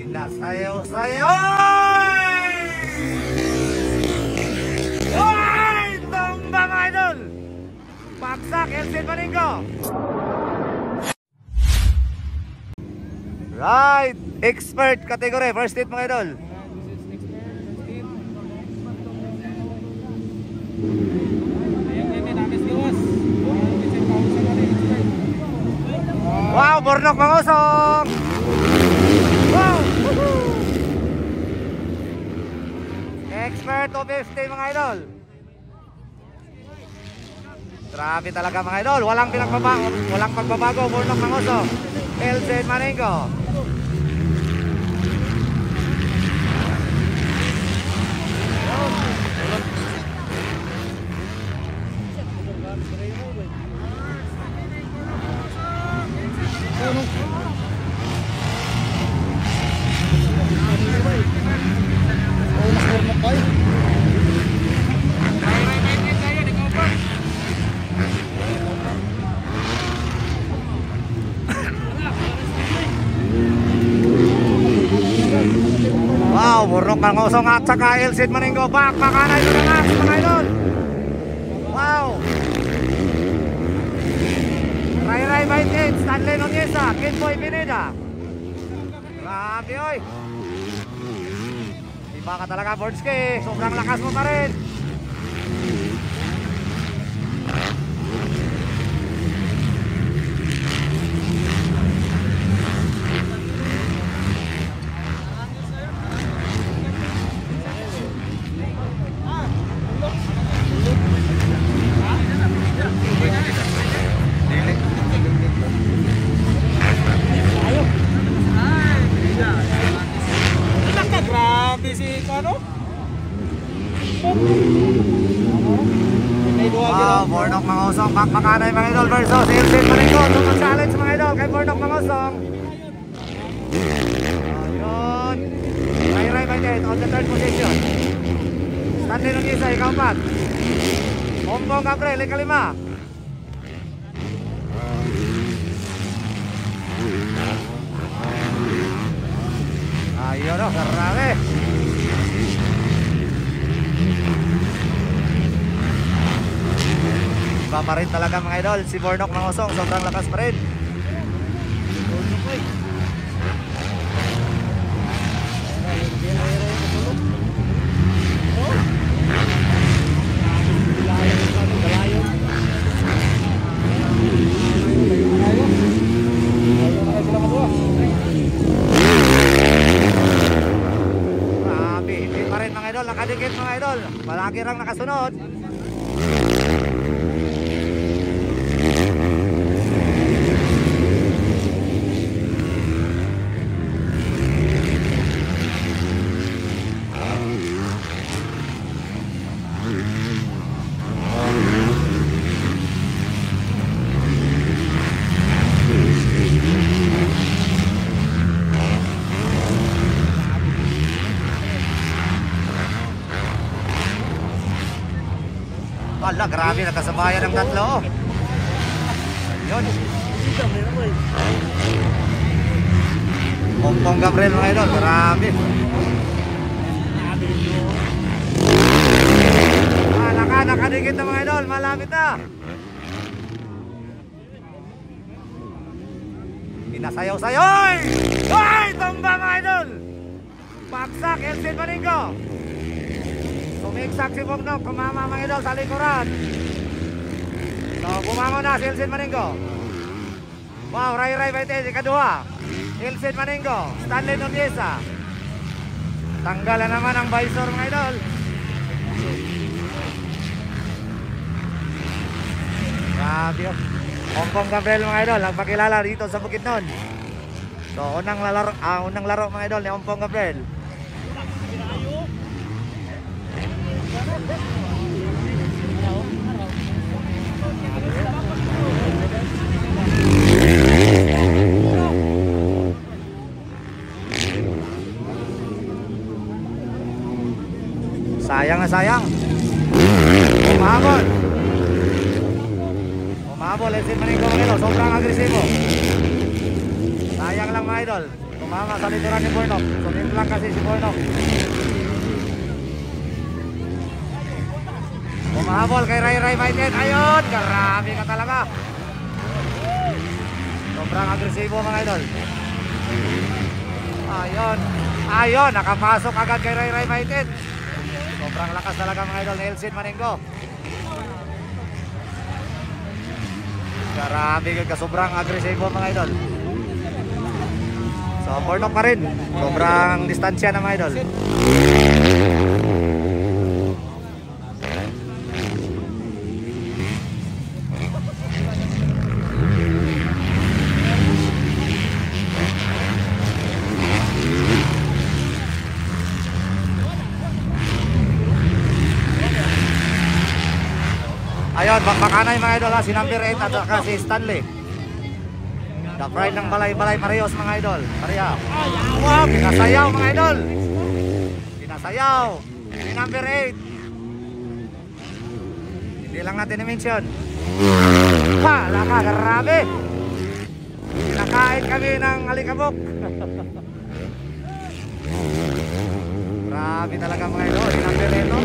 Sayaw-sayaw! Ay! Tumba mga idol! Paksak, Elsin Maningo! Right! Expert category, first hit mga idol. Wow! Bornok mangusong! Wow! Expert 250 mga idol. Grabe talaga mga idol. Walang pagbabago. Bornok mangusong. Elsin Maningo. Wow, Bornok mangusong at saka Elsin Maningo. Back, makanay na nga mga idol. Wow. Ray Baitin, Stanley Noniesa, Kinboy Pineda. Grabe oy. Iba ka talaga Bornski. Sobrang lakas mo pa rin. Wow, Bornok mangusong, back makanay mga idol versus Elsin Maningo. Tumang challenge mga idol kay Bornok mangusong. Ayun. Ray Baitin on the third position. Stanley Noniesa, ikaw pat. Bongbong Gabriel, ikalima. Ayun o, karami. Iba pa rin talaga mga idol. Si Bornok mangusong, sobrang lakas pa rin. Grabe, hindi pa rin mga idol. Nakadikit mga idol. Malaki rang nakasunod. Ala, grabe, nakasabayan ng tatlo. Yun. Bongbong Gabriel mga idol, grabe. Nakadikit na mga idol, malapit na. Pinasayaw-sayaw. Ay, tumba mga idol. Paksak, Elsin Maningo. Tumiksak si Bornok, kumama mga idol sa likuran. So, bumangon na si Elsin Maningo. Wow, Ray Baitin, ikaduha. Elsin Maningo, Stanley Noniesa. Tanggalan naman ang visor mga idol. Grabe yun. Bongbong Gabriel mga idol, nagpakilala dito sa Bukidnon. So, unang laro mga idol ni Bongbong Gabriel. Sayang na sayang. Umabol Elsin Maningo mga idol. Sobrang agresibo. Sayang lang mga idol. Tumama sa likuran ni Bornok. Sunod lang kasi si Bornok. Bumahabol kay Ray Ray Maitin. Ayun, grabe ka talaga. Sobrang agresibo mga idol. Ayun, nakapasok agad kay Ray Ray Maitin. Sobrang lakas talaga mga idol ni Elsin Maningo. Grabe ka, sobrang agresibo mga idol. So, Bornok pa rin. Sobrang distansya na mga idol. Ayun, bakbakanay mga idol ha, si number 8 at saka si Stanley. The pride ng balay-balay parehos mga idol. Pareha. Wow, pinasayaw mga idol. Pinasayaw. Si number 8. Hindi lang natin i-mention. Ha, laka, grabe. Nakain kami ng alikabok. Grabe talaga mga idol. Si number 8 no?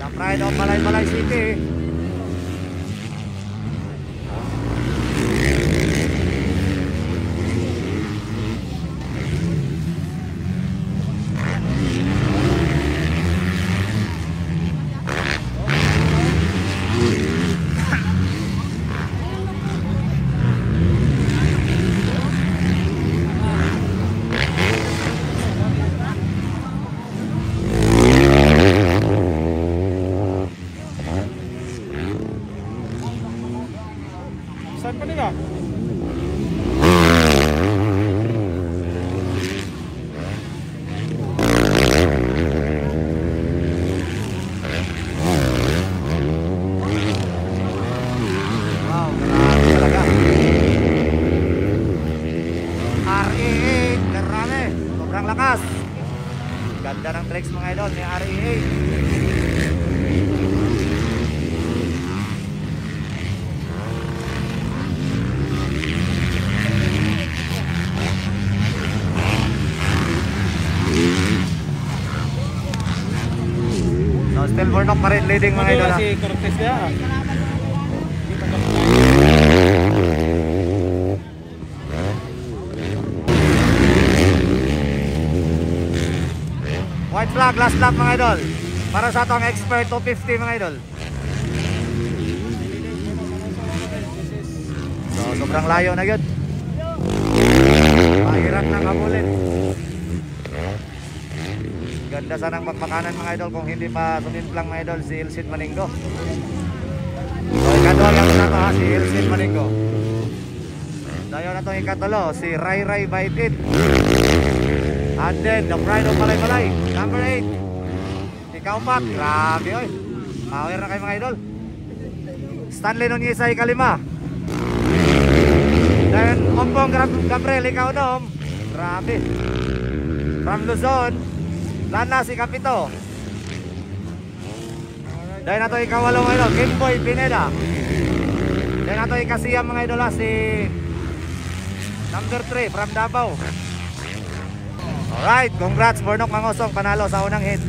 The pride of Balay-Balay City. Saan pa nila? Wow, grabe talaga. RE8, grabe. Sobrang lakas. Ganda ng tricks mga idol ni RE8. So, still Bornok pa rin leading mga idol ha. Si Cortez niya. White flag, last lap mga idol. Para sa atong expert 250 mga idol. So, sobrang layo na yun. Mahirap na kabulin. Ganda sanang pagpakanan mga idol kung hindi pa sumimplang mga idol si Elsin Maningo. So, ikatulo lang na ito ha, si Elsin Maningo. Dayo na itong ikatulo, si Ray Ray Baitin. And then, the pride of Balay-Balay, number 8. Ikaw pat, grabe oy. Power na kayo mga idol. Stanley Nunez ay kalima. Then, Ompong Gabriel, ikaw dom. Grabe. From Luzon, Lana si Kapito. Dahil na ito ikawalo mga idol, Kimboy Pineda. Dahil na ito ikasiyam mga idol si number 3 from Davao. Alright, congrats Bornok Mangosong, panalo sa unang hit.